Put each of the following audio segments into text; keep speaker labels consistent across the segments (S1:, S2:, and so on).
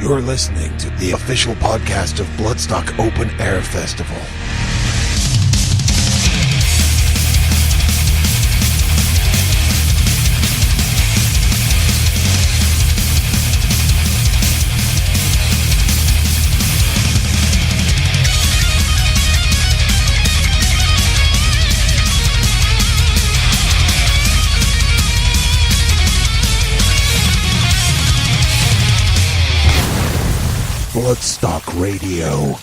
S1: You're listening to the official podcast of Bloodstock Open Air Festival. Bloodstock Radio.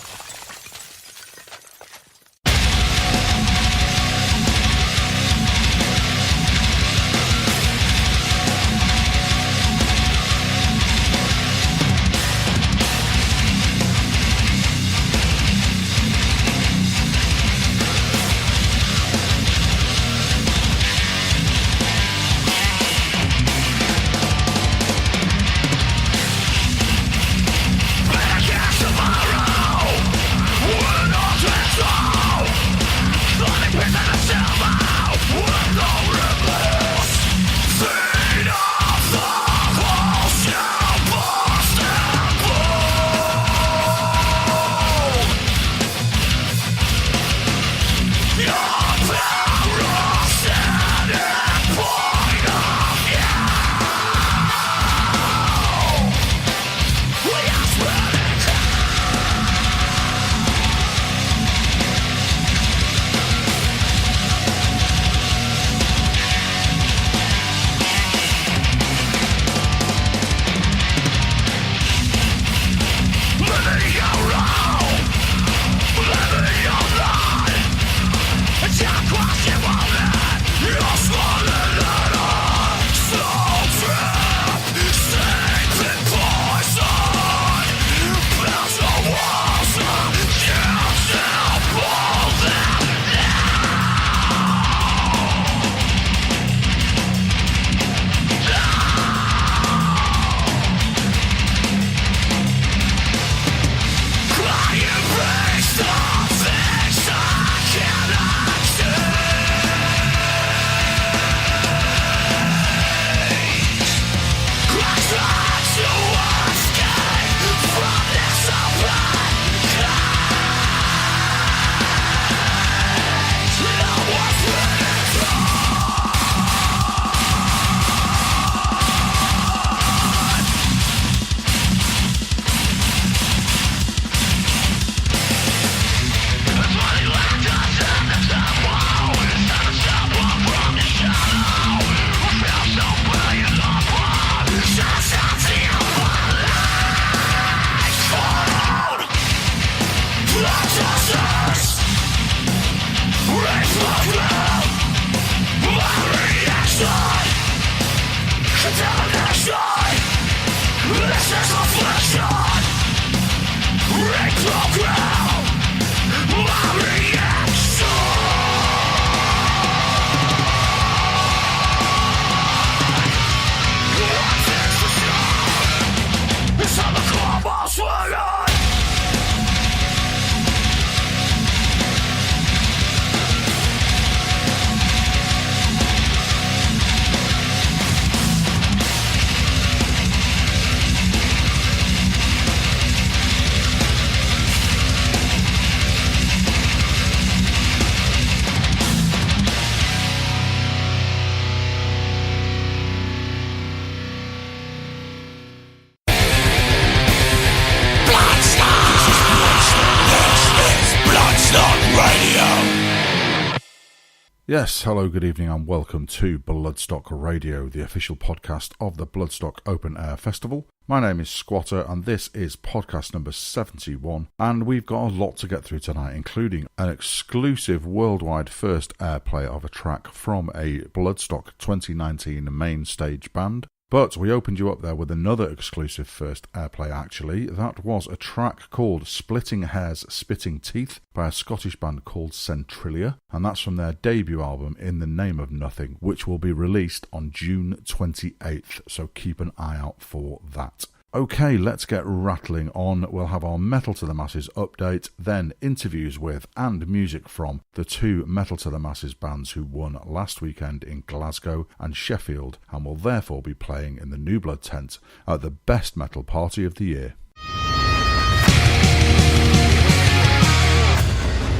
S2: Yes, hello, good evening and welcome to Bloodstock Radio, the official podcast of the Bloodstock Open Air Festival. My name is Squatter and this is podcast number 71, and we've got a lot to get through tonight, including an exclusive worldwide first airplay of a track from a Bloodstock 2019 main stage band. But we opened you up there with another exclusive first airplay actually. That was a track called Splitting Hairs Spitting Teeth by a Scottish band called Centrilia, and that's from their debut album In the Name of Nothing, which will be released on June 28th, so keep an eye out for that. Okay, let's get rattling on. We'll have our Metal to the Masses update, then interviews with and music from the two Metal to the Masses bands who won last weekend in Glasgow and Sheffield, and will therefore be playing in the New Blood tent at the best metal party of the year.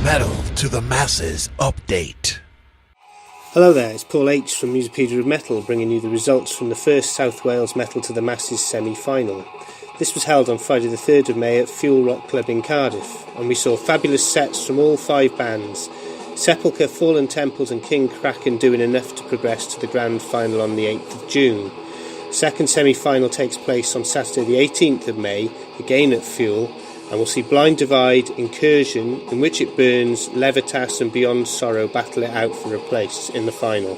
S1: Metal to the Masses update.
S3: Hello there, it's Paul H from Musipedia of Metal bringing you the results from the first South Wales Metal to the Masses semi-final. This was held on Friday the 3rd of May at Fuel Rock Club in Cardiff, and we saw fabulous sets from all 5 bands. Sepulchre, Fallen Temples and King Kraken doing enough to progress to the grand final on the 8th of June. Second semi-final takes place on Saturday the 18th of May, again at Fuel, and we'll see Blind Divide, Incursion, In Which It Burns, Levitas and Beyond Sorrow battle it out for a place in the final.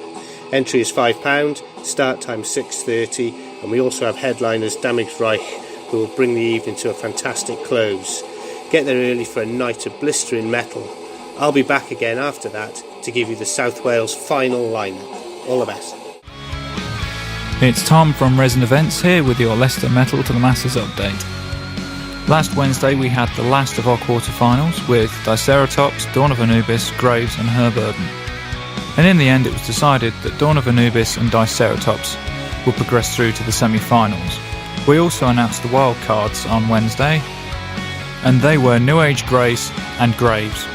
S3: Entry is £5, start time 6:30, and we also have headliners Damaged Reich, who will bring the evening to a fantastic close. Get there early for a night of blistering metal. I'll be back again after that to give you the South Wales final lineup. All the best.
S4: It's Tom from Resin Events here with your Leicester Metal to the Masses update. Last Wednesday we had the last of our quarterfinals with Diceratops, Dawn of Anubis, Graves and Herburden. And in the end it was decided that Dawn of Anubis and Diceratops would progress through to the semi-finals. We also announced the wild cards on Wednesday, and they were New Age Grace and Graves.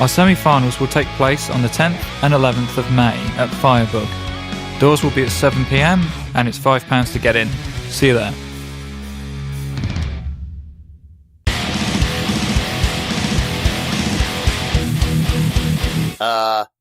S4: Our semi-finals will take place on the 10th and 11th of May at Firebug. Doors will be at 7 p.m. and it's £5 to get in. See you there.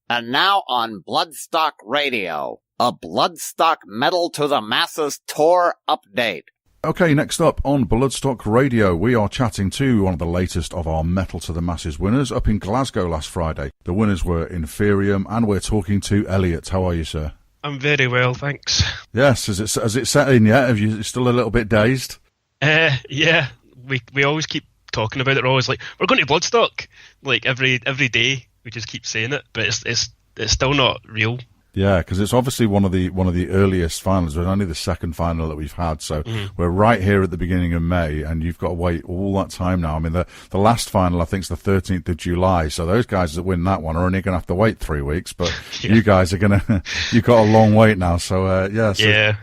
S5: And now on Bloodstock Radio, a Bloodstock Metal to the Masses tour update.
S2: Okay, next up on Bloodstock Radio, we are chatting to one of the latest of our Metal to the Masses winners up in Glasgow last Friday. The winners were Inferium, and we're talking to Elliot. How are you, sir?
S6: I'm very well, thanks.
S2: Yes, has it set in yet? Are you still a little bit dazed?
S6: Yeah, we always keep talking about it. We're always like, we're going to Bloodstock, like every day. We just keep saying it, but it's still not real.
S2: Yeah, because it's obviously one of the earliest finals. It's only the second final that we've had, so we're right here at the beginning of May, and you've got to wait all that time now. I mean, the last final I think is the 13th of July, so those guys that win that one are only going to have to wait 3 weeks. But you guys are you've got a long wait now. So
S6: yeah,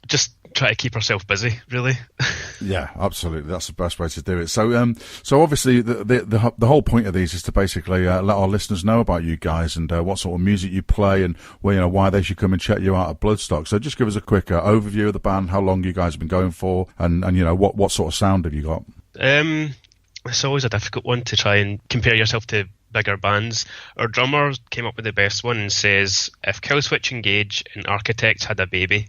S6: just try to keep ourselves busy, really.
S2: Yeah, absolutely. That's the best way to do it. So, so obviously the whole point of these is to basically let our listeners know about you guys and what sort of music you play and why they should come and check you out at Bloodstock. So, just give us a quick overview of the band, how long you guys have been going for, and what sort of sound have you got?
S6: It's always a difficult one to try and compare yourself to bigger bands. Our drummer came up with the best one and says, if Killswitch Engage and Architects had a baby,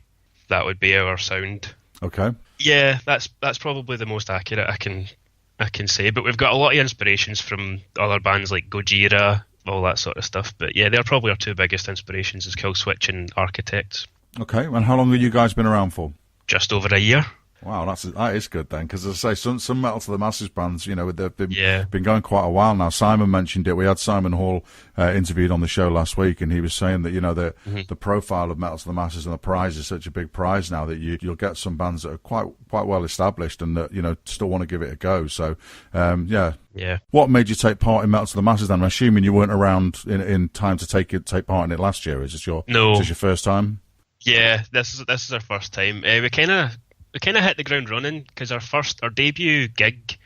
S6: that would be our sound.
S2: Okay.
S6: Yeah, that's probably the most accurate I can say. But we've got a lot of inspirations from other bands like Gojira, all that sort of stuff. But yeah, they're probably our 2 biggest inspirations is Killswitch and Architects. Okay,
S2: and how long have you guys been around for?
S6: Just over a year.
S2: Wow, that is good then, because as I say, some Metal to the Masses bands, they've been going quite a while now. Simon mentioned it. We had Simon Hall interviewed on the show last week, and he was saying that the profile of Metal to the Masses and the prize is such a big prize now that you'll get some bands that are quite well established and that still want to give it a go. So yeah. What made you take part in Metal to the Masses then? I'm assuming you weren't around in time to take part in it last year. Is this your first time?
S6: Yeah, this is our first time. We kind of hit the ground running because our debut gig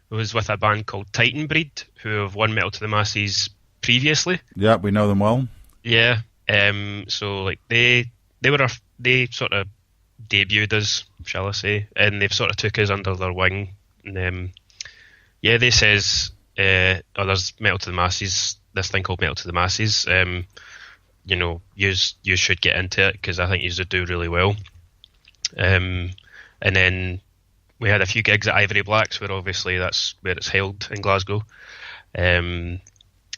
S6: was with a band called Titan Breed, who have won Metal to the Masses previously.
S2: Yeah, we know them well.
S6: Yeah, so like they sort of debuted us, shall I say, and they've sort of took us under their wing. And they says, there's Metal to the Masses, this thing called Metal to the Masses. You should get into it because I think you should do really well. And then we had a few gigs at Ivory Blacks, where obviously that's where it's held in Glasgow. And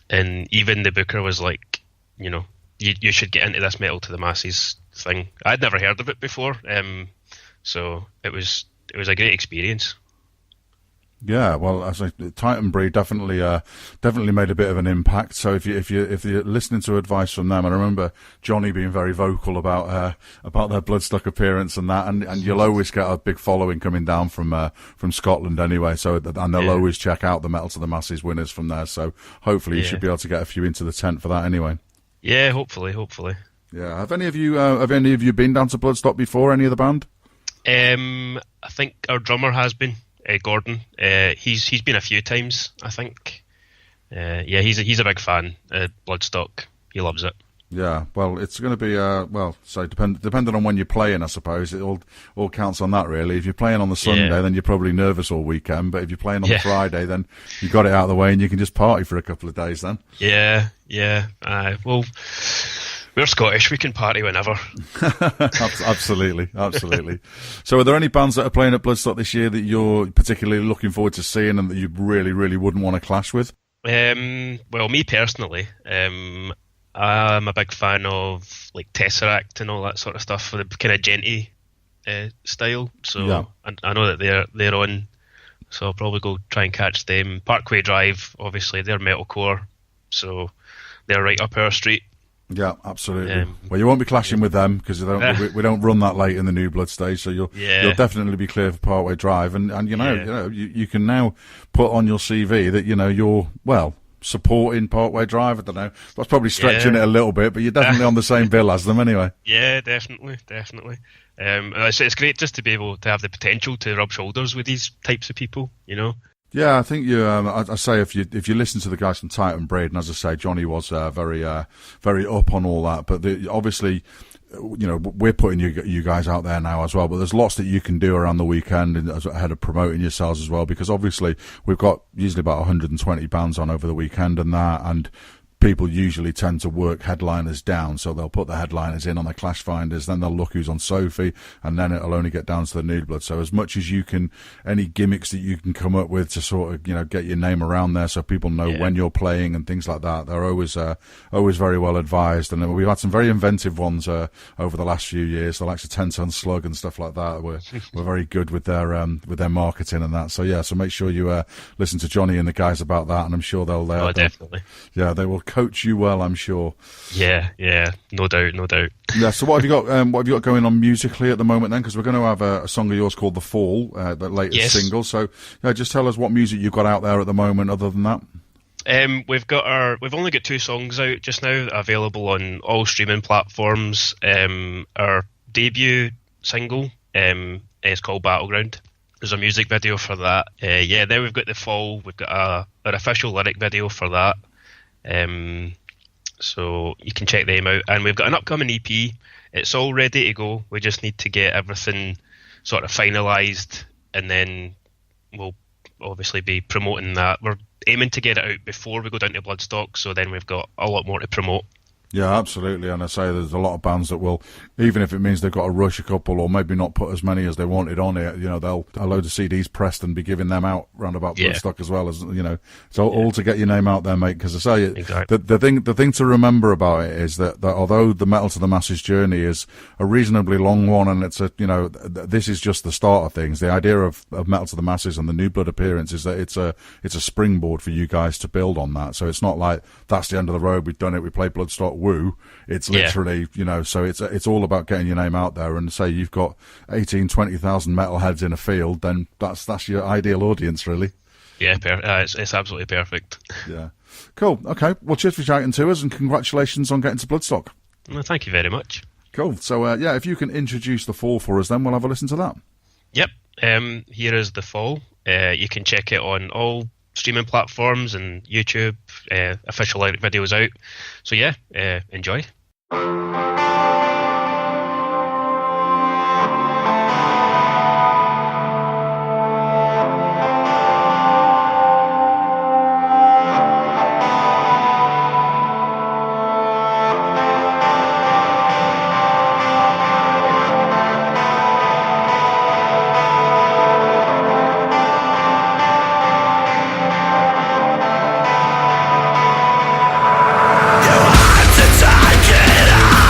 S6: even the booker was like, you should get into this Metal to the Masses thing. I'd never heard of it before, so it was a great experience.
S2: Yeah, well, as Titan Breed definitely made a bit of an impact. So if you're listening to advice from them, and I remember Johnny being very vocal about their Bloodstock appearance and that, and you'll always get a big following coming down from Scotland anyway. So and they'll always check out the Metal to the Masses winners from there. So hopefully you should be able to get a few into the tent for that anyway. Yeah,
S6: hopefully.
S2: Yeah, have any of you been down to Bloodstock before? Any of the band?
S6: I think our drummer has been. Gordon, he's been a few times, I think. Yeah, he's a big fan of Bloodstock. He loves it.
S2: Yeah, well, it's going to be depending on when you're playing, I suppose it all counts on that really. If you're playing on the Sunday, then you're probably nervous all weekend. But if you're playing on the Friday, then you got it out of the way and you can just party for a couple of days. Then.
S6: Yeah. Well, we're Scottish. We can party whenever.
S2: Absolutely. So, are there any bands that are playing at Bloodstock this year that you're particularly looking forward to seeing and that you really, really wouldn't want to clash with?
S6: Well, me personally, I'm a big fan of like Tesseract and all that sort of stuff for the kind of genty style. So I know that they're on, so I'll probably go try and catch them. Parkway Drive, obviously, they're metalcore, so they're right up our street.
S2: Yeah, absolutely. Well, you won't be clashing with them because we don't run that late in the New Blood stage, so you'll definitely be clear for Parkway Drive, and you can now put on your CV that you're supporting Parkway Drive. I don't know, that's probably stretching it a little bit, but you're definitely on the same bill as them anyway.
S6: Yeah, definitely. It's great just to be able to have the potential to rub shoulders with these types of people,
S2: Yeah, I think you. I say if you listen to the guys from Titan Braid, and as I say, Johnny was very up on all that. But obviously, we're putting you guys out there now as well. But there's lots that you can do around the weekend and ahead of promoting yourselves as well. Because obviously, we've got usually about 120 bands on over the weekend and that, and people usually tend to work headliners down, so they'll put the headliners in on their clash finders, then they'll look who's on Sophie, and then it'll only get down to the Nude Blood. So as much as you can, any gimmicks that you can come up with to sort of get your name around there, so people know when you're playing and things like that, they're always very well advised. And we've had some very inventive ones over the last few years, the likes of 10 Ton Slug and stuff like that. We're very good with their marketing and that. So make sure you listen to Johnny and the guys about that, and I'm sure they'll
S6: definitely.
S2: Yeah, they will coach you well, I'm sure.
S6: Yeah, no doubt.
S2: Yeah. So what have you got? What have you got going on musically at the moment then? Because we're going to have a song of yours called "The Fall," the latest single. So just tell us what music you've got out there at the moment. Other than that,
S6: we've only got 2 songs out just now, available on all streaming platforms. Our debut single is called "Battleground." There's a music video for that. Then we've got "The Fall." We've got our official lyric video for that. So you can check them out, and we've got an upcoming EP. It's all ready to go. We just need to get everything sort of finalised, and then we'll obviously be promoting that. We're aiming to get it out before we go down to Bloodstock, so then we've got a lot more to promote.
S2: Yeah, absolutely. And I say there's a lot of bands that will, even if it means they've got to rush a couple or maybe not put as many as they wanted on it, they'll a load of CDs pressed and be giving them out round about Bloodstock as well, as it's all to get your name out there, mate. Because I say
S6: exactly.
S2: the thing to remember about it is that although the Metal to the Masses journey is a reasonably long one, and it's this is just the start of things. The idea of Metal to the Masses and the New Blood appearance is that it's a springboard for you guys to build on that. So it's not like that's the end of the road. We've done it. We play Bloodstock. Woo! It's literally, so it's all about getting your name out there. And say you've got 20,000 metalheads in a field, then that's your ideal audience, really.
S6: Yeah, it's absolutely perfect.
S2: Yeah, cool. Okay, well, cheers for chatting to us, and congratulations on getting to Bloodstock.
S6: Well, thank you very much.
S2: Cool. So if you can introduce The Fall for us, then we'll have a listen to that.
S6: Yep. Here is The Fall. You can check it on all streaming platforms and YouTube. Official videos out. So enjoy.
S7: To take it out.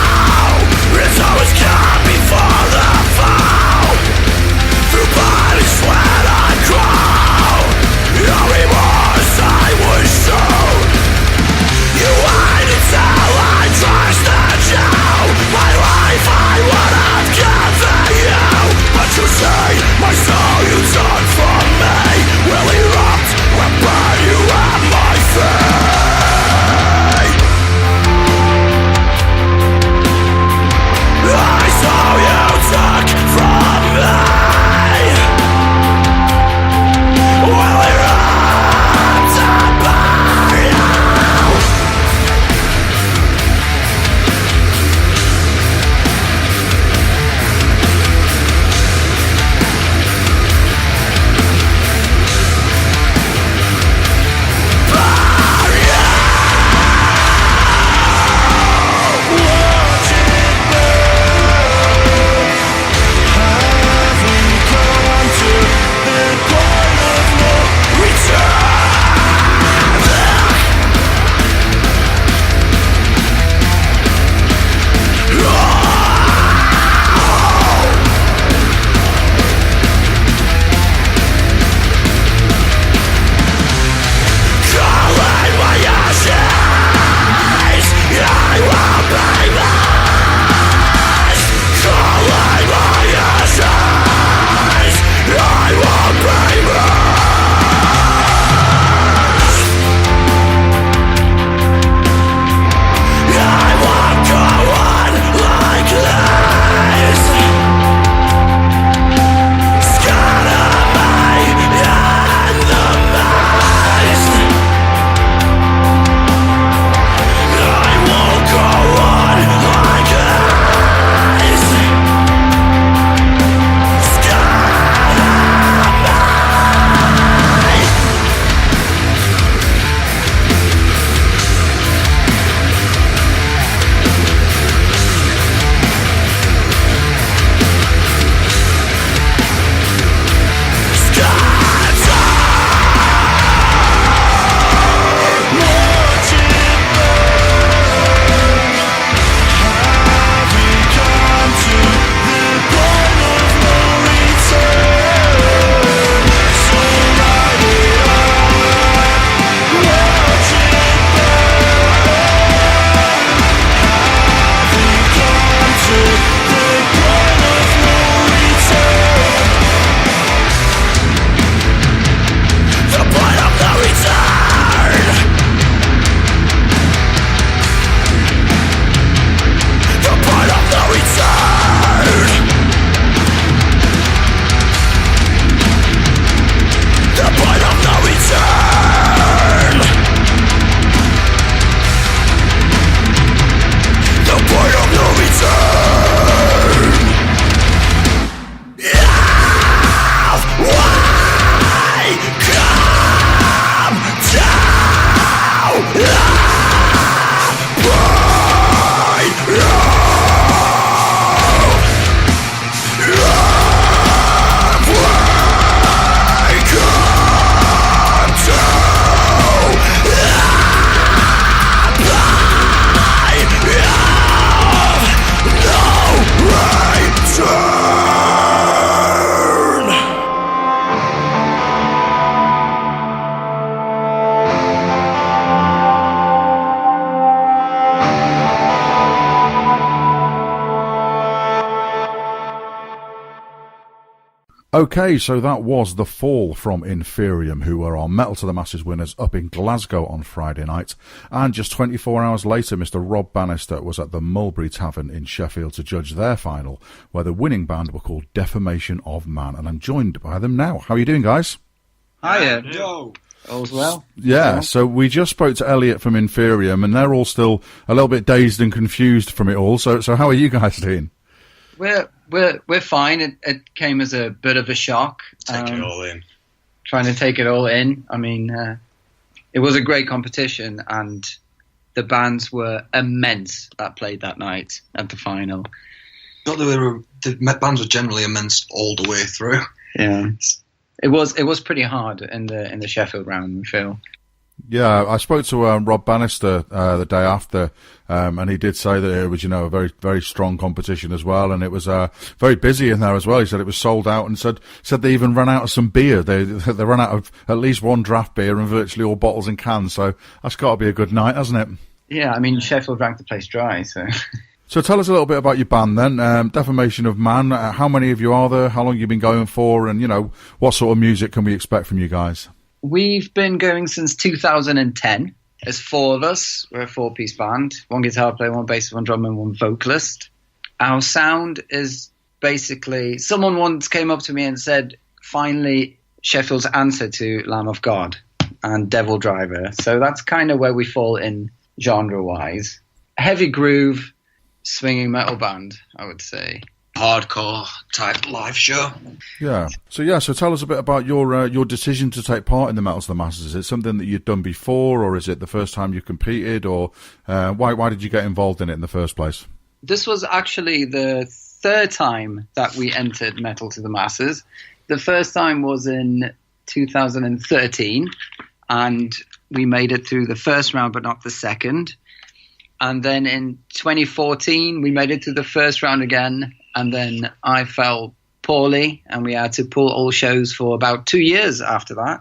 S2: Okay, so that was The Fall from Inferium, who were our Metal to the Masses winners up in Glasgow on Friday night. And just 24 hours later, Mr. Rob Bannister was at the Mulberry Tavern in Sheffield to judge their final, where the winning band were called Defamation of Man. And I'm joined by them now. How are you doing, guys?
S7: Hiya, Joe. All's well?
S2: Yeah, so we just spoke to Elliot from Inferium, and they're all still a little bit dazed and confused from it all. So how are you guys doing?
S7: We're fine. It came as a bit of a shock.
S8: Take it all in.
S7: Trying to take it all in. I mean, it was a great competition, and the bands were immense that played that night at the final.
S8: The bands were generally immense all the way through.
S7: Yeah, it was pretty hard in the Sheffield round, we feel.
S2: Yeah, I spoke to Rob Bannister the day after, and he did say that it was, a very, very strong competition as well, and it was very busy in there as well. He said it was sold out, and said they even ran out of some beer. They ran out of at least one draft beer and virtually all bottles and cans. So that's got to be a good night, hasn't it?
S7: Yeah, I mean, Sheffield drank the place dry, so.
S2: So tell us a little bit about your band then. Defamation of Man. How many of you are there? How long have you been going for? And what sort of music can we expect from you guys?
S7: We've been going since 2010. There's 4 of us. We're a 4-piece band. 1 guitar player, 1 bassist, 1 drummer, and 1 vocalist. Our sound is basically... Someone once came up to me and said, finally, Sheffield's answer to Lamb of God and Devil Driver. So that's kind of where we fall in genre-wise. Heavy groove, swinging metal band, I would say.
S8: Hardcore type live show.
S2: Yeah. So tell us a bit about your decision to take part in the Metal to the Masses. Is it something that you'd done before, or is it the first time you competed, or why did you get involved in it in the first place?
S7: This was actually the 3rd time that we entered Metal to the Masses. The first time was in 2013, and we made it through the first round, but not the second. And then in 2014, we made it to the first round again. And then I fell poorly, and we had to pull all shows for about 2 years after that.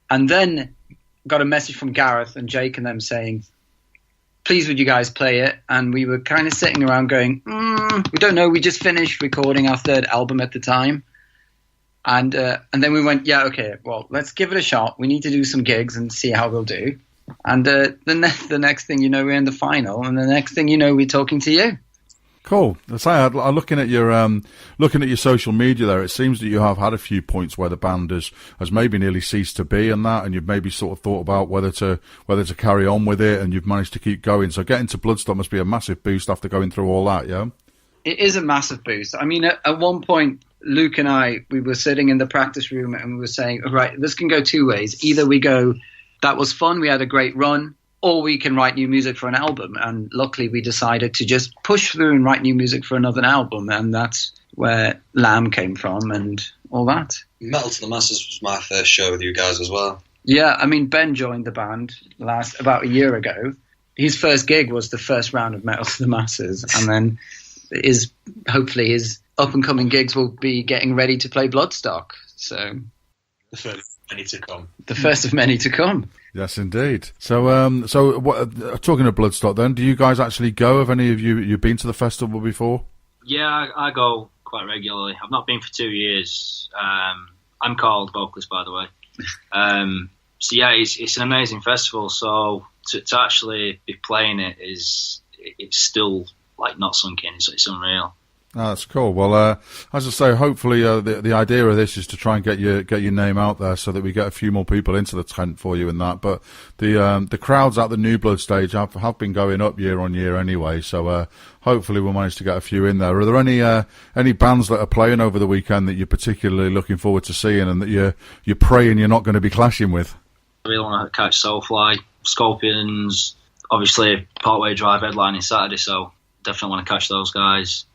S7: And then got a message from Gareth and Jake and them saying, please would you guys play it? And we were kind of sitting around going, we don't know. We just finished recording our 3rd album at the time. And then we went, yeah, okay, well, let's give it a shot. We need to do some gigs and see how we'll do. And the next thing you know, we're in the final. And the next thing you know, we're talking to you.
S2: Cool. Looking at your social media there, it seems that you have had a few points where the band has maybe nearly ceased to be and that, and you've maybe sort of thought about whether to carry on with it, and you've managed to keep going. So getting to Bloodstock must be a massive boost after going through all that, yeah?
S7: It is a massive boost. I mean, at one point, Luke and I, we were sitting in the practice room and we were saying, all right, this can go 2 ways. Either we go, that was fun, we had a great run, or we can write new music for an album. And luckily we decided to just push through and write new music for another album. And that's where Lamb came from and all that.
S8: Metal to the Masses was my first show with you guys as well.
S7: Yeah, I mean, Ben joined the band about a year ago. His first gig was the first round of Metal to the Masses. And then hopefully his up-and-coming gigs will be getting ready to play Bloodstock. So
S8: the first of many to come.
S7: The first of many to come.
S2: Yes, indeed. So, talking of Bloodstock, then, do you guys actually go? Have any of you been to the festival before?
S9: Yeah, I go quite regularly. I've not been for 2 years. I'm called vocalist, by the way. So yeah, it's an amazing festival. So to actually be playing it's still like not sunk in. It's unreal.
S2: Oh, that's cool. Well, as I say, hopefully the idea of this is to try and get your name out there so that we get a few more people into the tent for you and that. But the crowds at the New Blood stage have been going up year on year anyway. So hopefully we'll manage to get a few in there. Are there any bands that are playing over the weekend that you're particularly looking forward to seeing and that you're praying you're not going to be clashing with?
S9: I really want to catch Soulfly, Scorpions, obviously Parkway Drive headlining Saturday, so definitely want to catch those guys.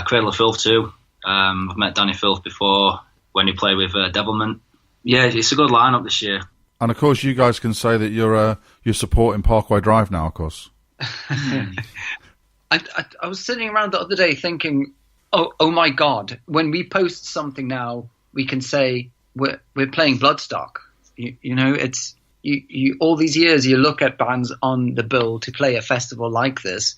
S9: Cradle of Filth too. I've met Danny Filth before when he played with Devilment. Yeah, it's a good lineup this year. And
S2: of course, you guys can say that you're supporting Parkway Drive now, of course.
S7: I was sitting around the other day thinking, oh my God! When we post something now, we can say we're playing Bloodstock. You know, it's you all these years you look at bands on the bill to play a festival like this,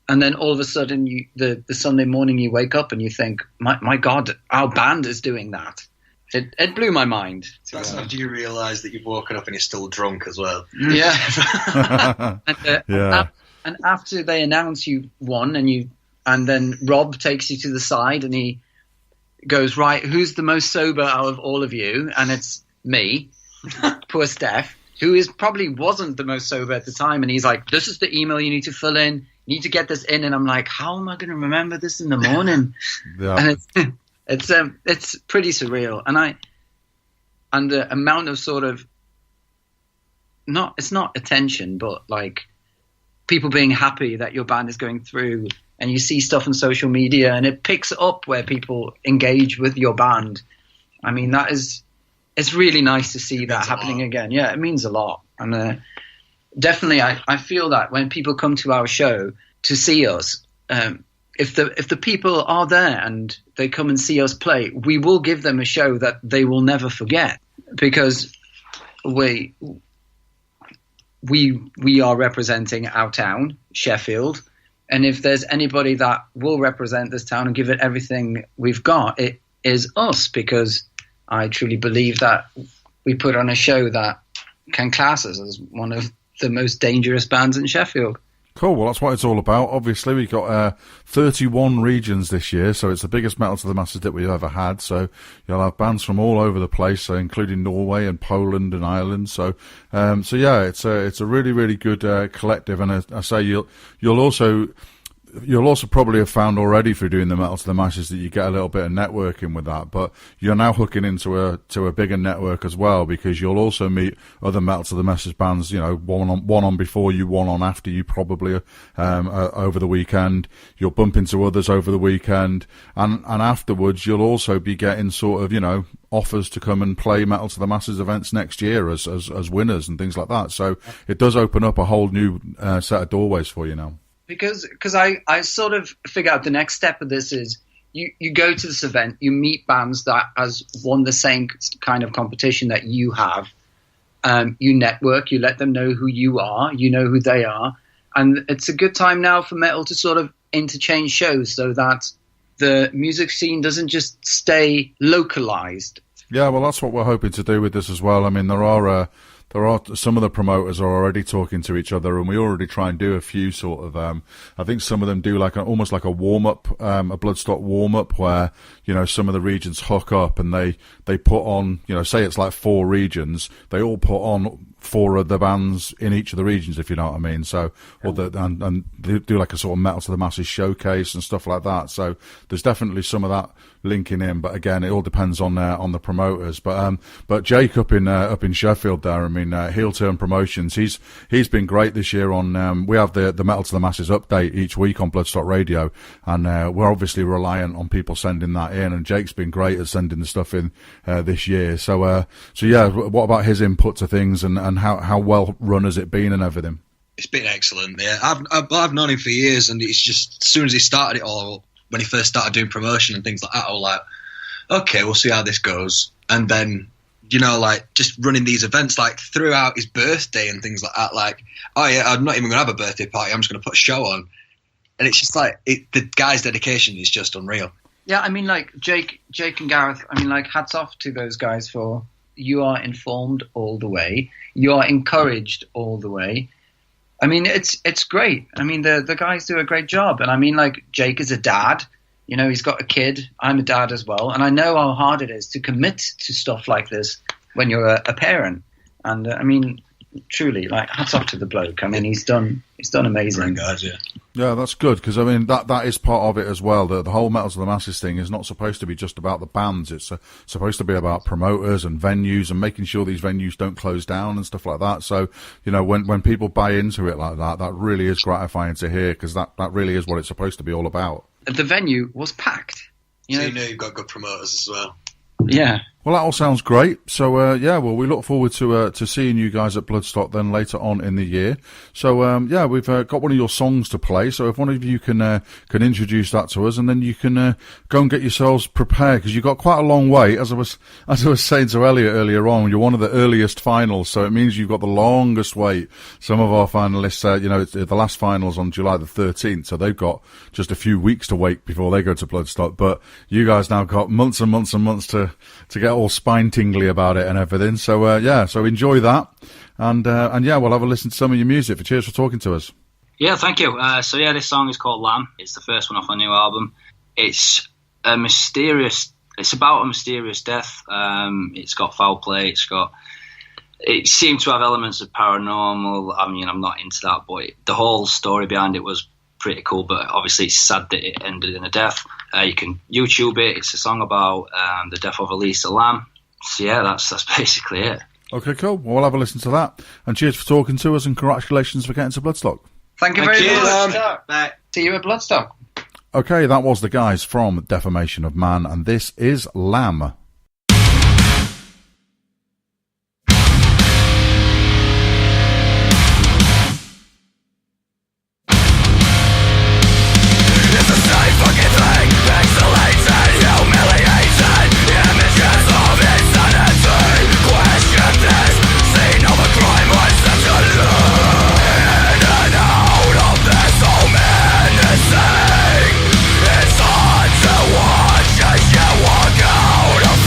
S7: And then all of a sudden, the Sunday morning, you wake up and you think, my God, our band is doing that. It blew my mind.
S8: That's after you realise that you've woken up and you're still drunk as well.
S7: Yeah. And after they announce you won, and then Rob takes you to the side and he goes, right, who's the most sober out of all of you? And it's me, poor Steph, who probably wasn't the most sober at the time. And he's like, this is the email you need to fill in. You need to get this in. And I'm like, how am I going to remember this in the morning? And it's pretty surreal. And the amount of sort of, it's not attention, but like people being happy that your band is going through, and you see stuff on social media and it picks up where people engage with your band. I mean, it's really nice to see that happening again. Yeah, it means a lot. And definitely I feel that when people come to our show to see us, if the people are there and they come and see us play, we will give them a show that they will never forget, because we are representing our town, Sheffield, and if there's anybody that will represent this town and give it everything we've got, it is us, because I truly believe that we put on a show that can class us as one of the most dangerous bands in Sheffield.
S2: Cool, well that's what it's all about. Obviously we've got 31 regions this year, so it's the biggest Metal to the Masses that we've ever had, so you'll have bands from all over the place, so including Norway and Poland and Ireland, so yeah, it's a really, really good collective, and I say you'll also probably have found already through doing the Metal to the Masses that you get a little bit of networking with that, but you're now hooking into a bigger network as well, because you'll also meet other Metal to the Masses bands, you know, one on before you, one on after you, probably over the weekend. You'll bump into others over the weekend, and afterwards you'll also be getting sort of, you know, offers to come and play Metal to the Masses events next year as winners and things like that. So it does open up a whole new set of doorways for you now.
S7: Because I sort of figure out the next step of this is you go to this event, you meet bands that has won the same kind of competition that you have. You network, you let them know who you are, you know who they are. And it's a good time now for metal to sort of interchange shows so that the music scene doesn't just stay localized.
S2: Yeah, well, that's what we're hoping to do with this as well. I mean, there are some of the promoters are already talking to each other, and we already try and do a few sort of, I think some of them do almost like a warm-up, a Bloodstock warm-up, where, you know, some of the regions hook up and they put on, you know, say it's like 4 regions, they all put on 4 of the bands in each of the regions, if you know what I mean. So, and they do like a sort of Metal to the Masses showcase and stuff like that. So there's definitely some of that linking in, but again, it all depends on the promoters. But Jake up in Sheffield there, I mean, Heel Turn Promotions, he's been great this year on, we have the Metal to the Masses update each week on Bloodstock Radio, and we're obviously reliant on people sending that in, and Jake's been great at sending the stuff in this year. So yeah, what about his input to things, and how well run has it been and everything?
S8: It's been excellent, yeah. I've known him for years, and it's just, as soon as he started it all, when he first started doing promotion and things like that, I was like, okay, we'll see how this goes. And then, you know, like, just running these events, like, throughout his birthday and things like that, like, oh yeah, I'm not even going to have a birthday party, I'm just going to put a show on. And it's just like, the guy's dedication is just unreal.
S7: Yeah, I mean, like, Jake and Gareth, I mean, like, hats off to those guys for, you are informed all the way, you are encouraged all the way. I mean, it's great. I mean, the guys do a great job. And I mean, like, Jake is a dad. You know, he's got a kid. I'm a dad as well. And I know how hard it is to commit to stuff like this when you're a parent. And, I mean, truly, like, hats off to the bloke. I mean, he's done amazing.
S8: Great guys, yeah.
S2: Yeah, that's good, because I mean that is part of it as well. The whole Metal to the Masses thing is not supposed to be just about the bands. It's supposed to be about promoters and venues and making sure these venues don't close down and stuff like that. So, you know, when people buy into it like that, that really is gratifying to hear, because that really is what it's supposed to be all about.
S7: The venue was packed.
S8: You know you've got good promoters as well.
S7: Yeah.
S2: Well, that all sounds great. So, we look forward to seeing you guys at Bloodstock then later on in the year. So, we've got one of your songs to play. So if one of you can introduce that to us, and then you can go and get yourselves prepared, because you've got quite a long wait. As I was saying to Elliot earlier on, you're one of the earliest finals, so it means you've got the longest wait. Some of our finalists, the last finals on July the 13th, so they've got just a few weeks to wait before they go to Bloodstock. But you guys now got months and months and months to get all spine tingly about it and everything. So so enjoy that, and we'll have a listen to some of your music. Cheers for talking to us.
S9: Yeah, thank you. This song is called Lamb. It's the first one off our new album. It's about a mysterious death. It's got foul play. It seemed to have elements of paranormal. I mean, I'm not into that, but the whole story behind it was pretty cool. But obviously, it's sad that it ended in a death. You can YouTube it. It's a song about the death of Elisa Lamb. So yeah, that's basically it.
S2: Okay, cool. Well, we'll have a listen to that. And cheers for talking to us, and congratulations for getting to Bloodstock.
S7: Thank you very much. See you at Bloodstock.
S2: Okay, that was the guys from Defamation of Man, and this is Lamb.
S10: Watch as you walk out of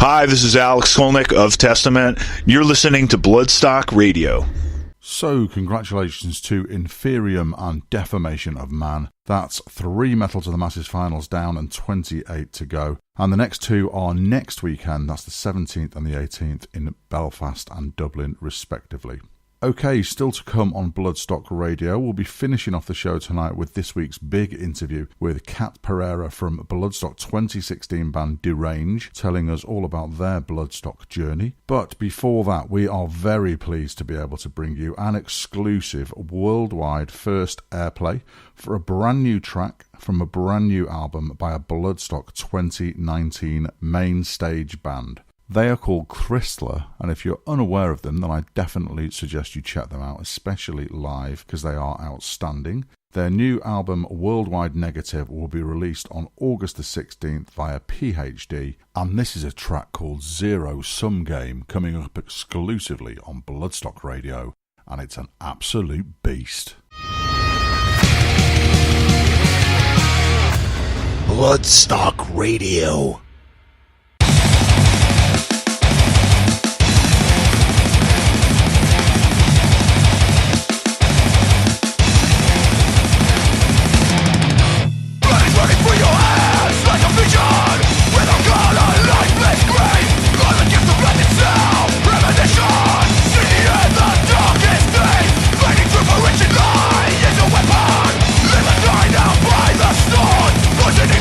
S10: Hi, this is Alex Skolnick of Testament. You're listening to Bloodstock Radio.
S2: So, congratulations to Inferium and Defamation of Man. That's 3 Metal to the Masses finals down and 28 to go. And the next 2 are next weekend. That's the 17th and the 18th in Belfast and Dublin, respectively. Okay, still to come on Bloodstock Radio. We'll be finishing off the show tonight with this week's big interview with Kat Pereira from Bloodstock 2016 band Derange, telling us all about their Bloodstock journey. But before that, we are very pleased to be able to bring you an exclusive worldwide first airplay for a brand new track from a brand new album by a Bloodstock 2019 main stage band. They are called Chrysler, and if you're unaware of them, then I definitely suggest you check them out, especially live, because they are outstanding. Their new album, Worldwide Negative, will be released on August the 16th via PhD, and this is a track called Zero Sum Game, coming up exclusively on Bloodstock Radio, and it's an absolute beast.
S1: Bloodstock Radio.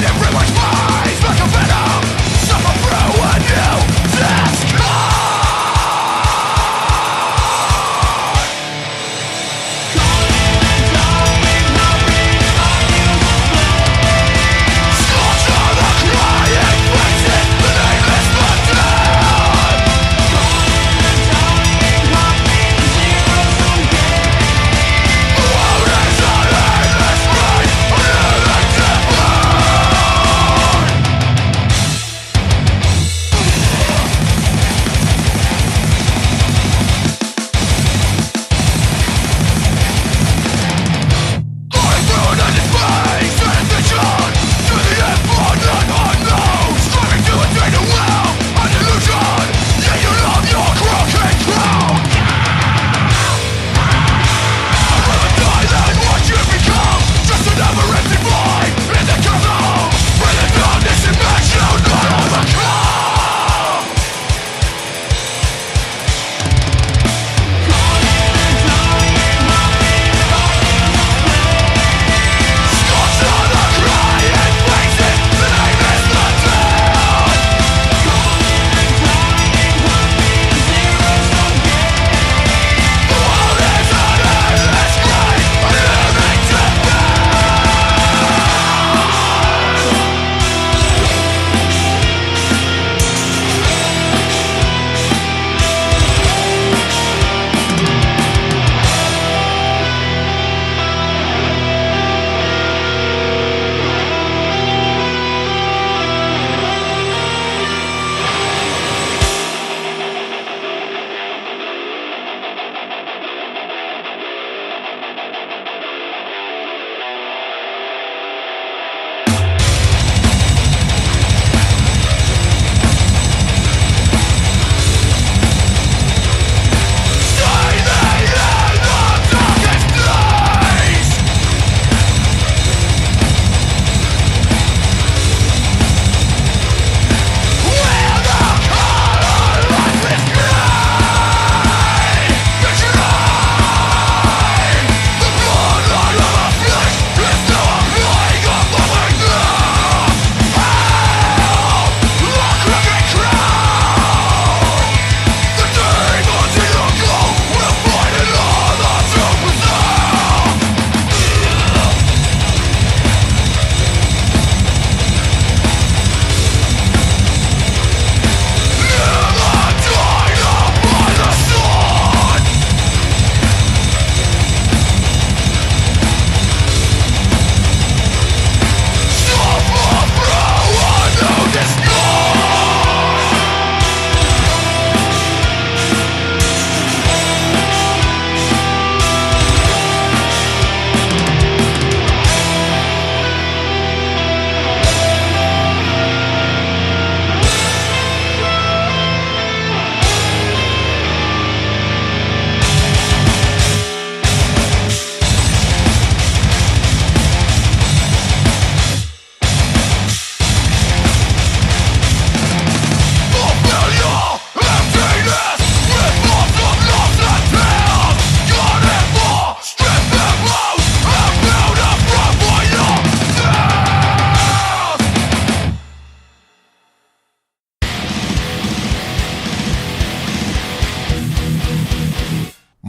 S11: Everyone's face like a venom.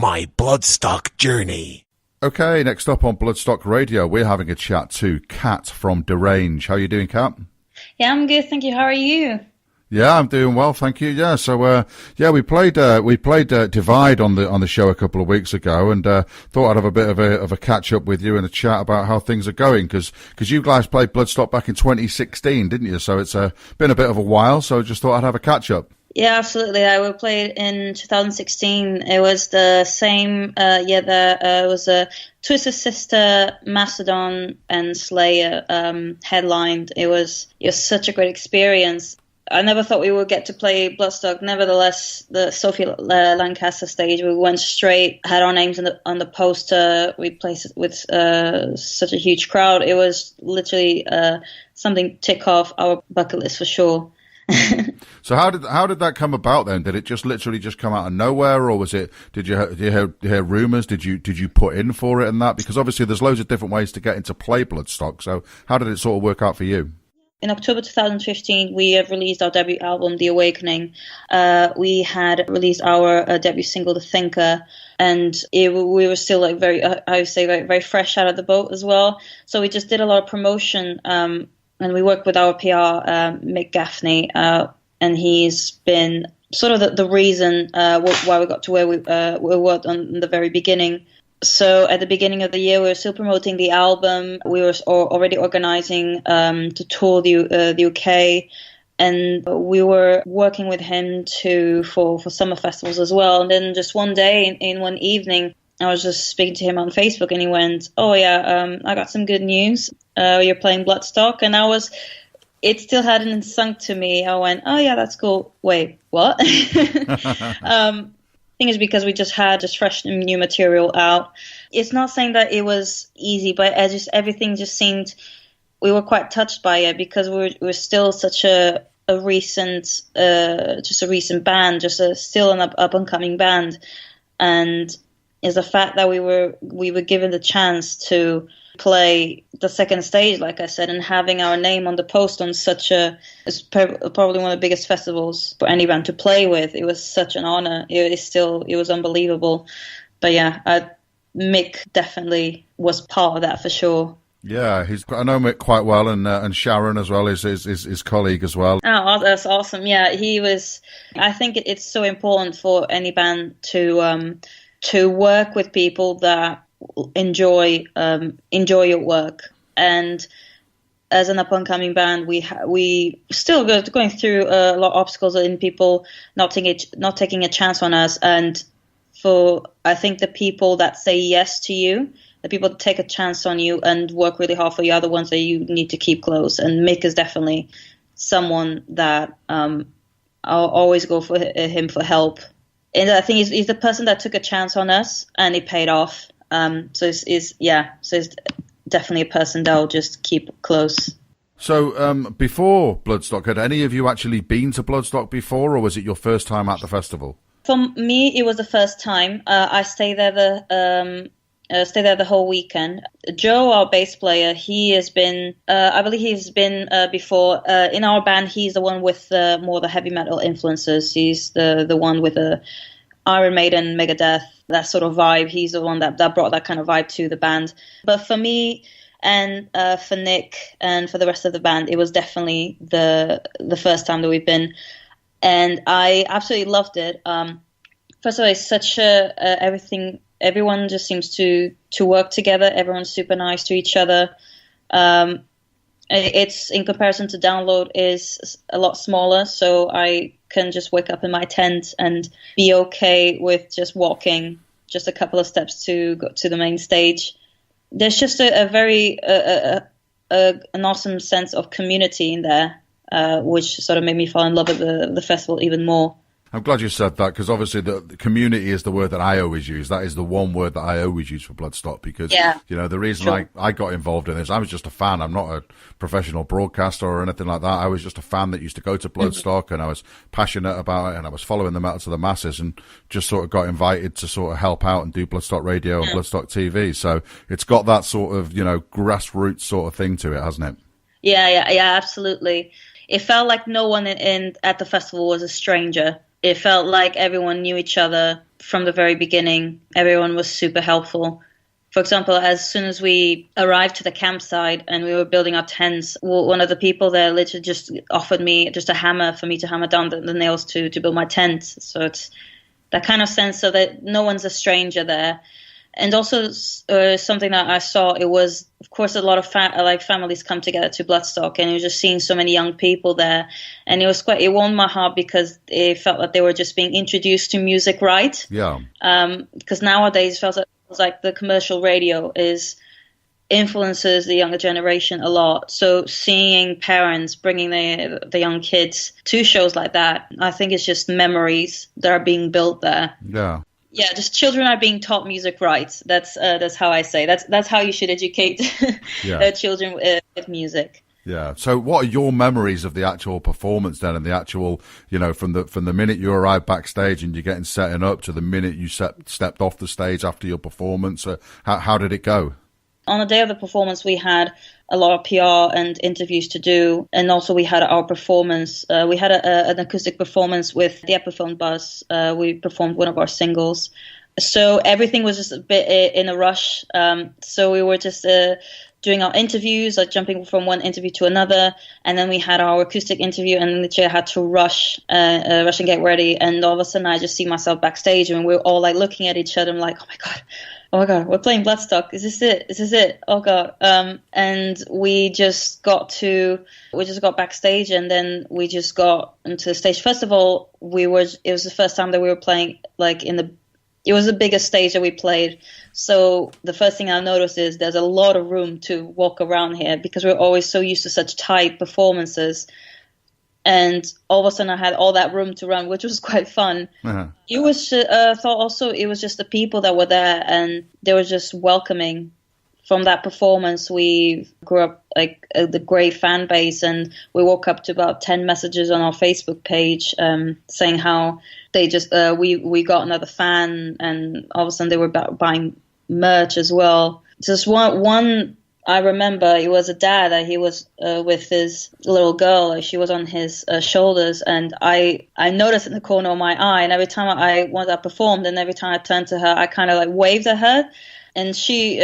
S1: my Bloodstock journey.
S2: Okay, next up on Bloodstock Radio, we're having a chat to Kat from Derange. How are you doing, Kat?
S11: Yeah, I'm good, thank you. How are you?
S2: Yeah, I'm doing well, thank you. Yeah, so we played Divide on the show a couple of weeks ago, and thought I'd have a bit of a catch up with you and a chat about how things are going, because you guys played Bloodstock back in 2016, didn't you? So it's been a bit of a while, so just thought I'd have a catch up.
S11: Yeah, absolutely. We played in 2016. It was the same it was a Twisted Sister, Mastodon, and Slayer headlined. It was such a great experience. I never thought we would get to play Bloodstock. Nevertheless, the Sophie Lancaster stage, we went straight, had our names on the poster. We played with such a huge crowd. It was literally something tick off our bucket list for sure.
S2: So how did that come about then? Did it just literally just come out of nowhere, or was it? Did you hear rumors? Did you put in for it and that? Because obviously there's loads of different ways to get into play Bloodstock. So how did it sort of work out for you?
S11: In October 2015, we have released our debut album, The Awakening. We had released our debut single, The Thinker, and we were still like very fresh out of the boat as well. So we just did a lot of promotion. And we worked with our PR, Mick Gaffney, and he's been sort of the reason why we got to where we were in the very beginning. So at the beginning of the year, we were still promoting the album. We were already organizing to tour the UK, and we were working with him for summer festivals as well. And then just one day, in one evening, I was just speaking to him on Facebook, and he went, "Oh yeah, I got some good news. You're playing Bloodstock," and it still hadn't sunk to me. I went, "Oh yeah, that's cool. Wait, what?" Thing is, because we just had fresh new material out. It's not saying that it was easy, but everything just seemed. We were quite touched by it because we're still such a recent band, still an up and coming band, and is the fact that we were given the chance to play the second stage, like I said, and having our name on the post on it's probably one of the biggest festivals for any band to play with. It was such an honor. It was unbelievable. But yeah, Mick definitely was part of that for sure.
S2: Yeah, I know Mick quite well, and Sharon as well is his colleague as well.
S11: Oh, that's awesome. Yeah, he was. I think it's so important for any band to work with people that enjoy your work. And as an up-and-coming band, we still going through a lot of obstacles in people not taking a chance on us. And I think the people that say yes to you, the people that take a chance on you and work really hard for you, are the ones that you need to keep close. And Mick is definitely someone that I'll always go for him for help. And I think he's the person that took a chance on us, and it paid off. So he's definitely a person that I'll just keep close.
S2: So before Bloodstock, had any of you actually been to Bloodstock before, or was it your first time at the festival?
S11: For me, it was the first time. I stayed there the whole weekend. Joe, our bass player, he has been, I believe he's been before. In our band, he's the one with more the heavy metal influences. He's the one with the Iron Maiden, Megadeth, that sort of vibe. He's the one that brought that kind of vibe to the band. But for me and for Nick and for the rest of the band, it was definitely the first time that we've been. And I absolutely loved it. First of all, it's such everything. Everyone just seems to work together. Everyone's super nice to each other. It's, in comparison to Download, is a lot smaller, so I can just wake up in my tent and be okay with just walking just a couple of steps to go to the main stage. There's just a very an awesome sense of community in there, which sort of made me fall in love with the festival even more.
S2: I'm glad you said that, because obviously the community is the word that I always use. That is the one word that I always use for Bloodstock, because, you know, the reason I got involved in this, I was just a fan. I'm not a professional broadcaster or anything like that. I was just a fan that used to go to Bloodstock, and I was passionate about it, and I was following the metal to the masses, and just sort of got invited to sort of help out and do Bloodstock Radio and Bloodstock TV. So it's got that sort of, you know, grassroots sort of thing to it, hasn't it?
S11: Yeah, absolutely. It felt like no one at the festival was a stranger. It felt like everyone knew each other from the very beginning, everyone was super helpful. For example, as soon as we arrived to the campsite and we were building our tents, one of the people there literally just offered me just a hammer for me to hammer down the nails to build my tent. So it's that kind of sense so that no one's a stranger there. And also something that I saw, it was, of course, a lot of families come together to Bloodstock, and it was just seeing so many young people there. And it warmed my heart because it felt like they were just being introduced to music right.
S2: Yeah.
S11: Because nowadays it feels like the commercial radio influences the younger generation a lot. So seeing parents bringing the young kids to shows like that, I think it's just memories that are being built there.
S2: Yeah.
S11: Yeah, just children are being taught music right. That's how I say. That's how you should educate children with music.
S2: Yeah. So, what are your memories of the actual performance then, and the actual, from the minute you arrived backstage and you're getting setting up to the minute you stepped off the stage after your performance? How did it go?
S11: On the day of the performance, we had a lot of PR and interviews to do, and also we had our performance. We had an acoustic performance with the Epiphone bus. We performed one of our singles. So everything was just a bit in a rush. So we were just doing our interviews, like jumping from one interview to another, and then we had our acoustic interview, and literally I had to rush and get ready. And all of a sudden, I just see myself backstage, and we were all like looking at each other. I'm like, oh my god, we're playing Bloodstock. Is this it? Oh god. And we just got backstage, and then we just got into the stage. First of all, it was the first time that we were playing it was the biggest stage that we played. So the first thing I noticed is there's a lot of room to walk around here because we're always so used to such tight performances. And all of a sudden I had all that room to run, which was quite fun. Uh-huh. It was, thought also it was just the people that were there, and they were just welcoming. From that performance, we grew up like the great fan base, and we woke up to about 10 messages on our Facebook page saying how they just we got another fan, and all of a sudden they were buying merch as well. Just one I remember, it was a dad that he was with his little girl. She was on his shoulders, and I noticed in the corner of my eye, and every time I performed, and every time I turned to her, I kind of like waved at her. And she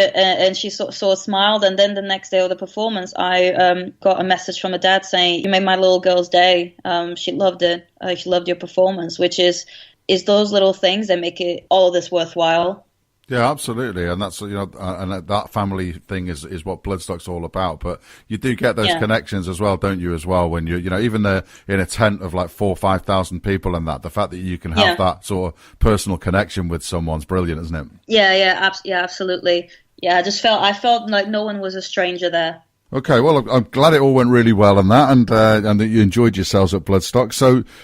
S11: sort of smiled, and then the next day of the performance, I got a message from a dad saying, "You made my little girl's day. She loved it. She loved your performance," which is those little things that make it all of this worthwhile.
S2: Yeah, absolutely, and that's and that family thing is what Bloodstock's all about. But you do get those connections as well, don't you? As well, when you even in a tent of like 4,000 or 5,000 people, and the fact that you can have that sort of personal connection with someone's brilliant, isn't it? Yeah, absolutely. Yeah, I felt like no one was a stranger there. Okay, well, I'm glad it all went really well on that, and that you enjoyed yourselves at Bloodstock.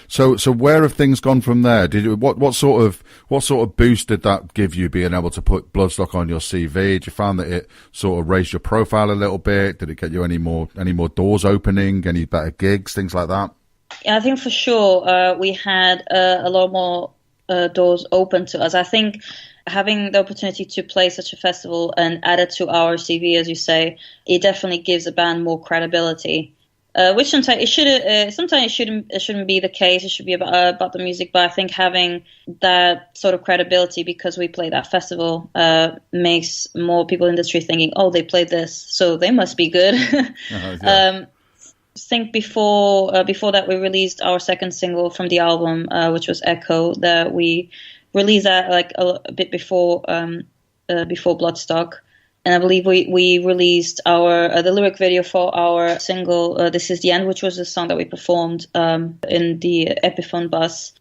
S2: So where have things gone from there? What sort of boost did that give you, being able to put Bloodstock on your CV? Did you find that it sort of raised your profile a little bit? Did it get you any more doors opening, any better gigs, things like that?
S11: Yeah, I think for sure we had a lot more doors open to us. I think having the opportunity to play such a festival and add it to our CV, as you say, it definitely gives a band more credibility. Which sometimes it shouldn't be the case. It should be about the music. But I think having that sort of credibility because we play that festival makes more people in the industry thinking, "Oh, they played this, so they must be good." I think before that we released our second single from the album, which was Echo. That we released that like a bit before Bloodstock. And I believe we released the lyric video for our single "This Is the End," which was the song that we performed in the Epiphone bus.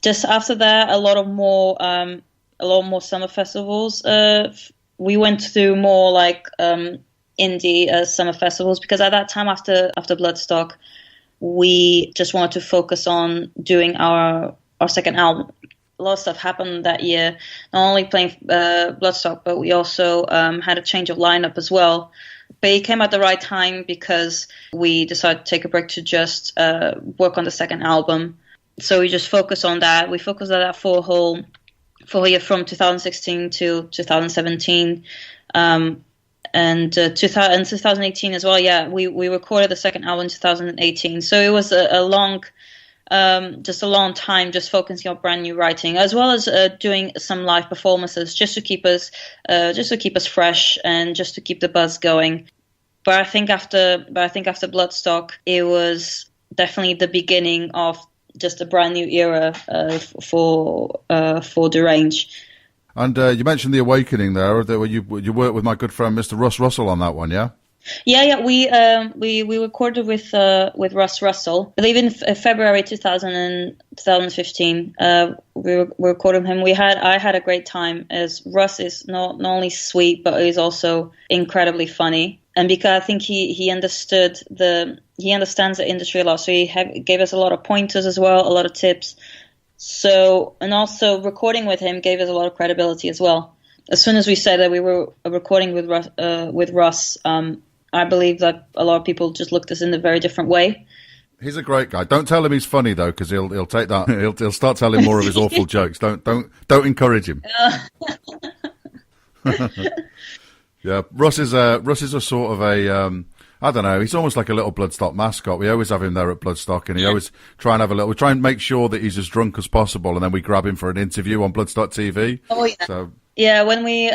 S11: Just after that, a lot more summer festivals. We went through more like indie summer festivals because at that time after Bloodstock, we just wanted to focus on doing our second album. A lot of stuff happened that year, not only playing Bloodstock, but we also had a change of lineup as well. But it came at the right time because we decided to take a break to just work on the second album. So we just focused on that. We focused on that for a whole year from 2016 to 2017. And 2018 as well, we recorded the second album in 2018. So it was a long just a long time just focusing on brand new writing, as well as doing some live performances just to keep us fresh and just to keep the buzz going. But I think after Bloodstock, it was definitely the beginning of just a brand new era for Deranged.
S2: And you mentioned The Awakening there. That you worked with my good friend Mr. Russ Russell on that one, yeah?
S11: Yeah. We recorded with Russ Russell. I believe in February 2015. We recorded him. I had a great time, as Russ is not only sweet, but he's also incredibly funny. And because I think he understands the industry a lot, so he gave us a lot of pointers as well, a lot of tips. So, and also recording with him gave us a lot of credibility as well. As soon as we said that we were recording with Russ, I believe that a lot of people just looked at us in a very different way.
S2: He's a great guy. Don't tell him he's funny though, because he'll take that. He'll start telling more of his awful jokes. Don't encourage him. Yeah, Russ is a sort of a I don't know. He's almost like a little Bloodstock mascot. We always have him there at Bloodstock, and he always try and make sure that he's as drunk as possible, and then we grab him for an interview on Bloodstock TV.
S11: Oh yeah.
S2: So,
S11: yeah, when we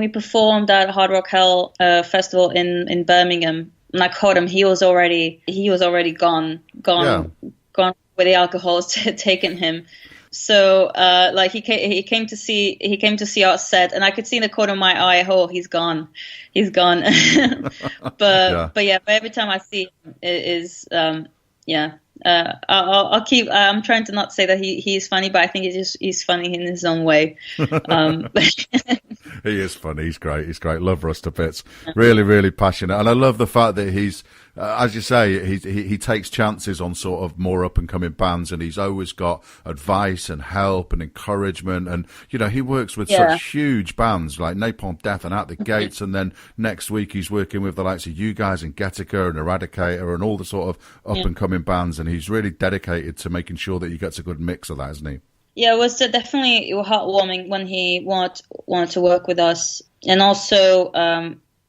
S11: performed at Hard Rock Hell Festival in Birmingham, and I caught him, he was already gone where the alcohol had taken him. So he came to see our set, and I could see in the corner of my eye, oh, he's gone. But every time I see him, it is I'll keep. I'm trying to not say that he's funny, but I think he's funny in his own way.
S2: He is funny. He's great. Love Russ to bits. Really, really passionate, and I love the fact that he's, as you say, he takes chances on sort of more up and coming bands, and he's always got advice and help and encouragement, and he works with such huge bands like Napalm Death and At the Gates, and then next week he's working with the likes of you guys and Getica and Eradicator and all the sort of up and coming bands, and he's really dedicated to making sure that he gets a good mix of that, isn't he?
S11: Yeah, it was definitely heartwarming when he wanted to work with us, and also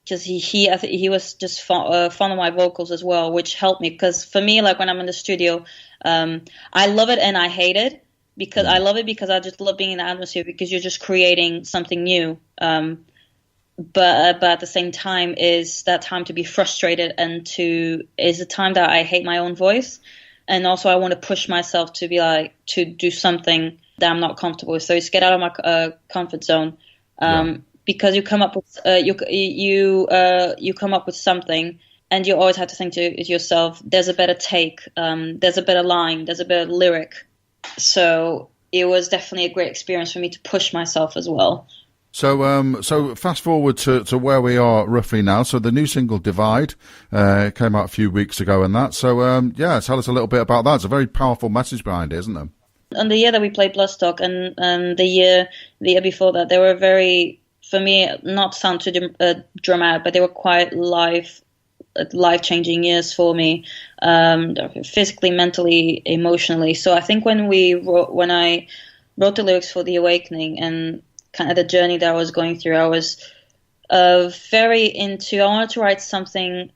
S11: because I think he was just fond of my vocals as well, which helped me, because for me, like when I'm in the studio, I love it and I hate it, because I love it because I just love being in the atmosphere, because you're just creating something new. But at the same time, is that time to be frustrated, and is the time that I hate my own voice. And also I want to push myself to do something that I'm not comfortable with. So it's get out of my comfort zone, because you come up with you come up with something, and you always have to think to yourself, there's a better take, there's a better line, there's a better lyric. So it was definitely a great experience for me to push myself as well.
S2: So fast forward to where we are roughly now. So the new single Divide came out a few weeks ago, and that. So tell us a little bit about that. It's a very powerful message behind it, isn't there?
S11: And the year that we played Bloodstock, and the year before that, they were very, for me, not sound too dramatic, but they were quite life-changing years for me, physically, mentally, emotionally. So I think when I wrote the lyrics for The Awakening and kind of the journey that I was going through, I was very into, I wanted to write something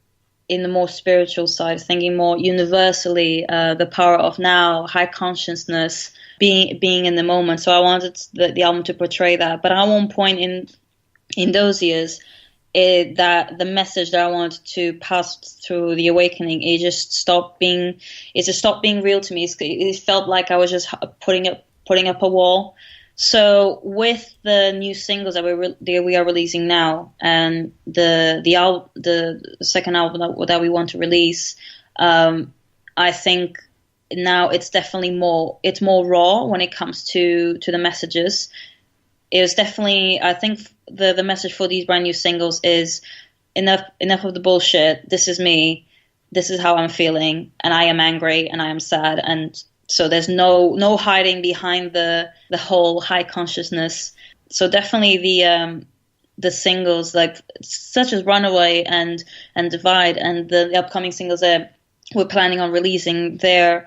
S11: in the more spiritual side, thinking more universally, the power of now, high consciousness, being in the moment. So I wanted the album to portray that. But at one point in those years, that the message that I wanted to pass through The Awakening, it just stopped being real to me. It felt like I was just putting up a wall. So with the new singles that we are releasing now, and the second album that we want to release, I think now it's definitely more raw when it comes to the messages. It was definitely, I think the message for these brand new singles is enough of the bullshit. This is me. This is how I'm feeling, and I am angry and I am sad, and so there's no hiding behind the whole high consciousness. So definitely the singles like such as Runaway and Divide, and the upcoming singles that we're planning on releasing, they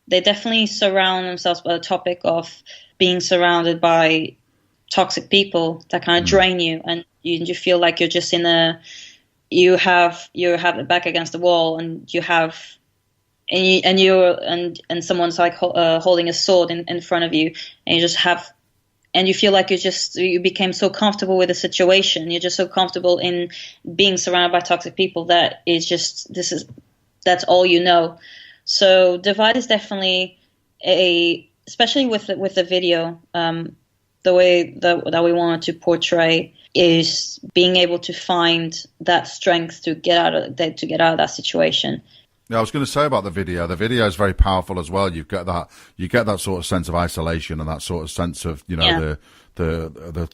S11: definitely surround themselves by the topic of being surrounded by toxic people that kind of drain you, and you feel like you're just you have it back against the wall, and you have and someone's like holding a sword in front of you, and you just have. And you feel like you became so comfortable with the situation. You're just so comfortable in being surrounded by toxic people that that's all you know. So Divide is definitely especially with the video, the way that we wanted to portray is being able to find that strength to get out of that situation.
S2: Yeah, I was going to say about the video. The video is very powerful as well. You get that sort of sense of isolation and that sort of sense of, the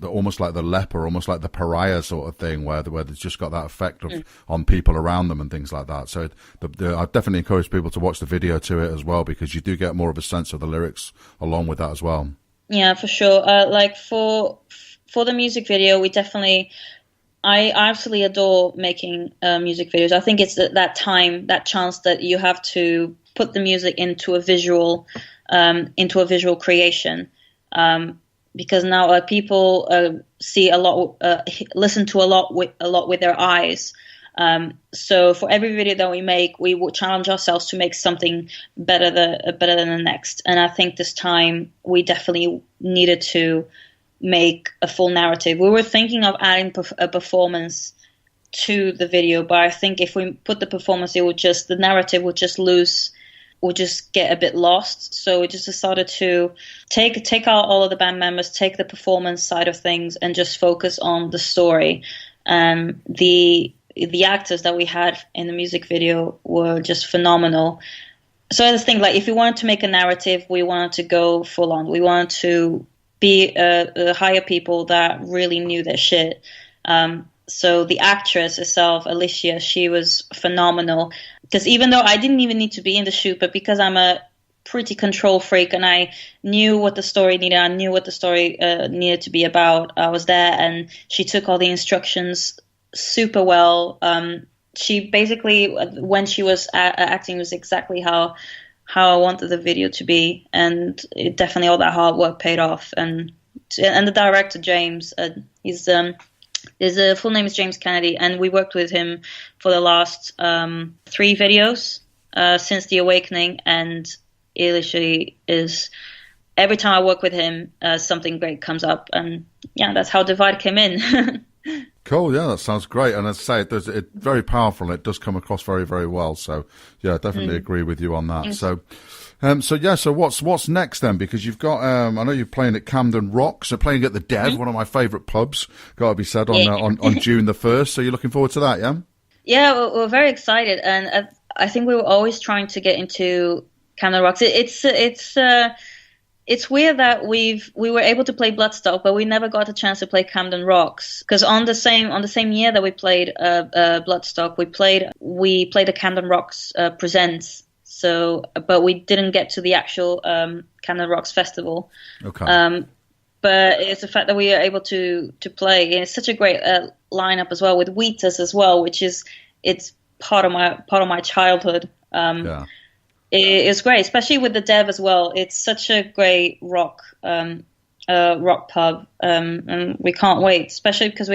S2: almost like the leper, almost like the pariah sort of thing, where there's just got that effect on people around them and things like that. So I definitely encourage people to watch the video to it as well, because you do get more of a sense of the lyrics along with that as well.
S11: Yeah, for sure. Like for the music video, I absolutely adore making music videos. I think it's that chance that you have to put the music into a visual creation, because now people see a lot, listen to a lot with their eyes. So for every video that we make, we will challenge ourselves to make something better than the next. And I think this time we definitely needed to make a full narrative. We were thinking of adding a performance to the video, but I think if we put the performance, the narrative would just get a bit lost. So we just decided to take out all of the band members, take the performance side of things, and just focus on the story. The actors that we had in the music video were just phenomenal. So I just think, like, if we wanted to make a narrative, we wanted to go full on. We wanted to hire people that really knew their shit. So the actress herself, Alicia, she was phenomenal. Because even though I didn't even need to be in the shoot, but because I'm a pretty control freak and I knew what the story needed, I knew what the story needed to be about, I was there, and she took all the instructions super well. She basically, when she was acting, was exactly how I wanted the video to be, and it definitely all that hard work paid off. And the director, James, his full name is James Kennedy, and we worked with him for the last 3 videos since The Awakening, and it literally is, every time I work with him, something great comes up, and yeah, that's how Divide came in.
S2: Cool, yeah, that sounds great. And as I say, it's very powerful, and it does come across very, very well. So, yeah, definitely agree with you on that. So what's next then? Because you've got, I know you're playing at Camden Rocks, so playing at the Dev, one of my favourite pubs, got to be said, on June the 1st. So you're looking forward to that, yeah?
S11: Yeah, we're very excited, and I think we were always trying to get into Camden Rocks. It's weird that we were able to play Bloodstock, but we never got a chance to play Camden Rocks, because on the same year that we played Bloodstock, we played a Camden Rocks Presents. So, but we didn't get to the actual Camden Rocks Festival. Okay. But it's the fact that we are able to play. And it's such a great lineup as well, with Wheatus as well, which it's part of my childhood. Yeah. It's great, especially with the Dev as well. It's such a great rock pub, and we can't wait. Especially because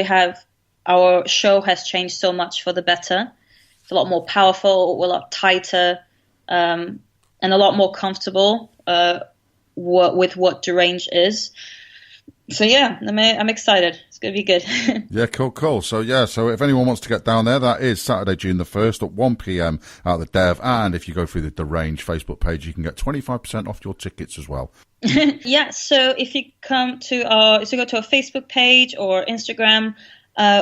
S11: our show has changed so much for the better. It's a lot more powerful, a lot tighter, and a lot more comfortable with what Deranged is. So yeah, I'm excited. It's going to be good.
S2: Yeah, cool. So if anyone wants to get down there, that is Saturday, June the 1st at 1 p.m. at the Dev. And if you go through the Deranged Facebook page, you can get 25% off your tickets as well.
S11: Yeah, so if you go to our Facebook page or Instagram,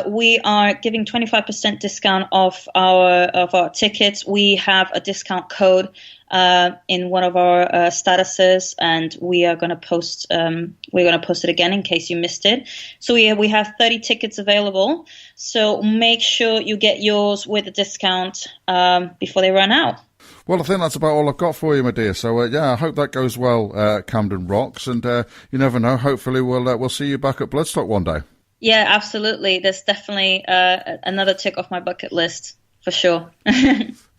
S11: we are giving 25% discount off our tickets. We have a discount code in one of our statuses, and we are going to post it again in case you missed it. So we have 30 tickets available. So make sure you get yours with a discount before they run out.
S2: Well, I think that's about all I've got for you, my dear. So, I hope that goes well at Camden Rocks, and you never know. Hopefully, we'll see you back at Bloodstock one day.
S11: Yeah, absolutely. There's definitely another tick off my bucket list, for sure.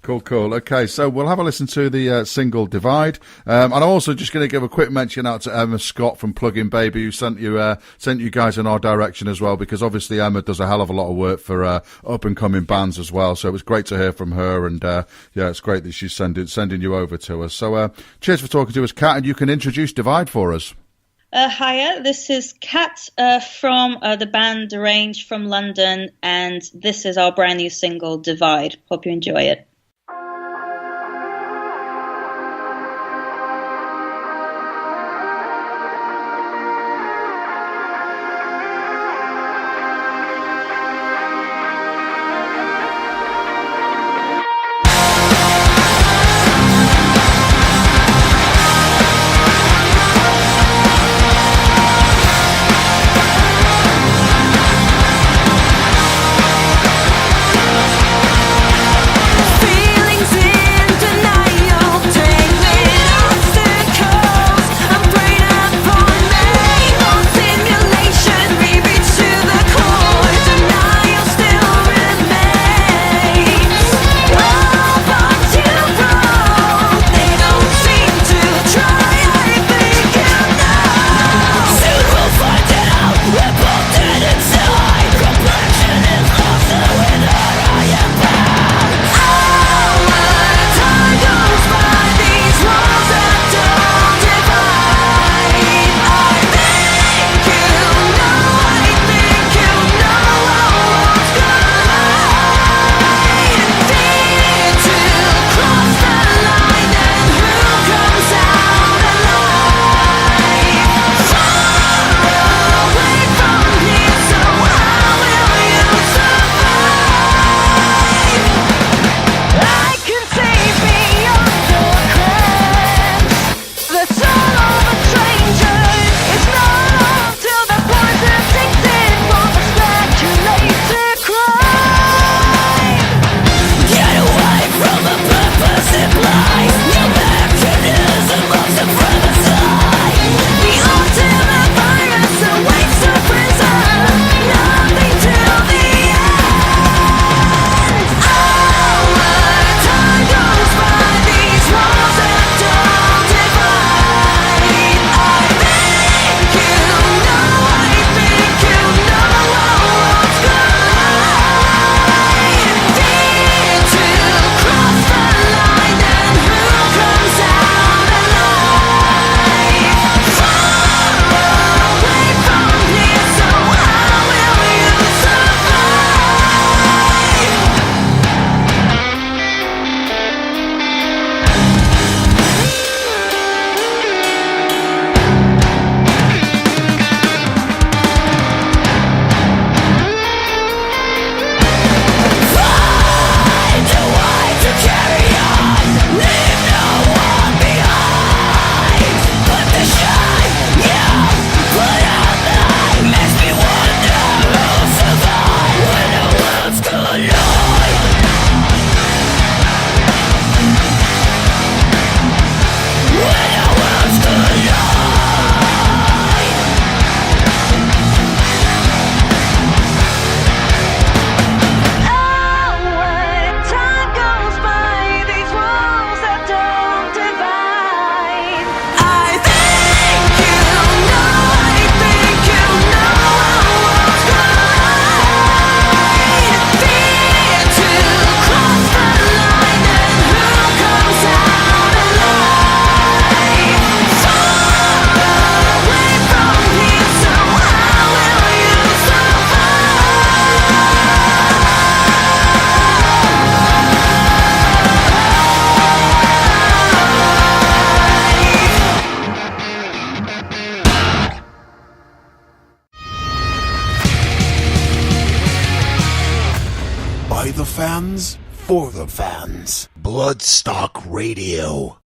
S2: Cool. Okay, so we'll have a listen to the single Divide. And I'm also just going to give a quick mention out to Emma Scott from Plug-in Baby, who sent you guys in our direction as well, because obviously Emma does a hell of a lot of work for up-and-coming bands as well. So it was great to hear from her, and it's great that she's sending you over to us. So cheers for talking to us, Kat, and you can introduce Divide for us.
S11: Hiya, this is Kat from the band Deranged from London, and this is our brand new single, Divide. Hope you enjoy it.
S1: By the fans, for the fans. Bloodstock Radio.